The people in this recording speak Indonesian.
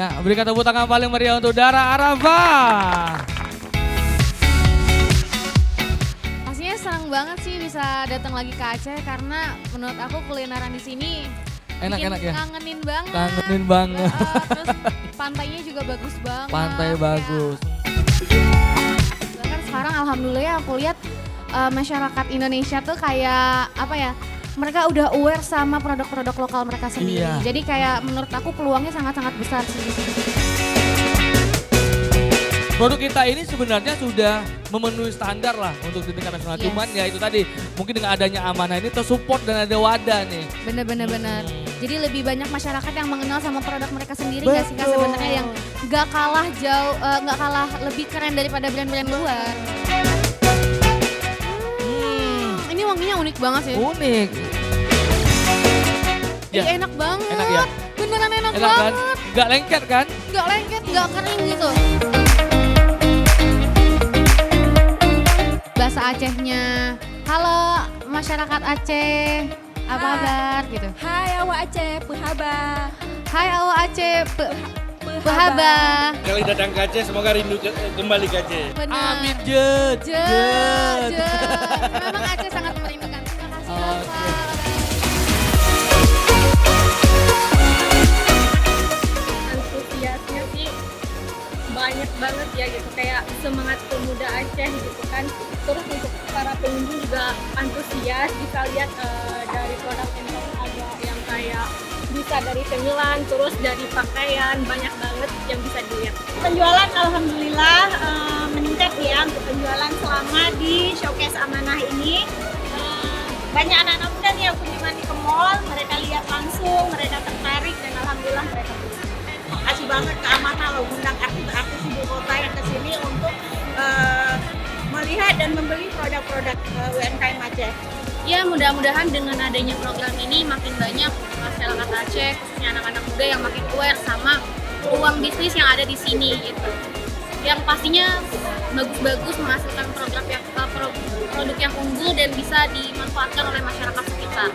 Ya, berikan tepuk tangan paling meriah untuk Dara Arafah. Pastinya senang banget sih bisa datang lagi ke Aceh karena menurut aku kulineran di sini Enak-enak ya? Kangenin banget. Kangenin banget. Terus pantainya juga bagus banget. Pantai ya. bagus. Bahkan sekarang alhamdulillah ya aku lihat masyarakat Indonesia tuh kayak apa ya? Mereka udah aware sama produk-produk lokal mereka sendiri. Iya. Jadi kayak menurut aku peluangnya sangat-sangat besar sih. Produk kita ini sebenarnya sudah memenuhi standar lah untuk di tingkat nasional. Yes. Cuman ya itu tadi, mungkin dengan adanya Amanah ini tersupport dan ada wadah nih. Bener. Jadi lebih banyak masyarakat yang mengenal sama produk mereka sendiri nggak sih Kak Betul. sebenarnya yang nggak kalah jauh, nggak kalah lebih keren daripada brand-brand luar. Ini wanginya unik banget sih. Unik. Ih, enak banget. Enak ya? Beneran enak Enak kan? banget. Gak lengket kan? Nggak lengket, nggak kering gitu. Bahasa Acehnya, halo masyarakat Aceh, apa Hai. kabar gitu. Hai awak Aceh, pehaba. Hai awak Aceh, pehaba. Kali datang ke Aceh, semoga rindu kembali ke Aceh. Bener. Amin Jet. Jet. Memang Aceh sangat merindukan. Terima kasih Oke. Bapak. Antusiasnya sih banyak banget ya gitu, kayak semangat pemuda Aceh gitu kan. Terus untuk para pengunjung juga antusias, bisa lihat dari produk yang ada yang kayak bisa dari cemilan, terus dari pakaian, banyak banget yang bisa dilihat. Penjualan alhamdulillah meningkat ya untuk penjualan selama di showcase Amanah ini. Banyak anak-anak muda nih yang kunjungan ke mall, mereka lihat langsung, mereka tertarik dan alhamdulillah mereka beli. Makasih banget ke Amanah loh undang artis-artis ibu kota yang kesini untuk melihat dan membeli produk-produk UMKM Aceh. Ya mudah-mudahan dengan adanya program ini makin banyak masyarakat Aceh, khususnya anak-anak muda yang makin aware sama peluang bisnis yang ada di sini gitu. Yang pastinya bagus-bagus menghasilkan produk yang unggul dan bisa dimanfaatkan oleh masyarakat sekitar.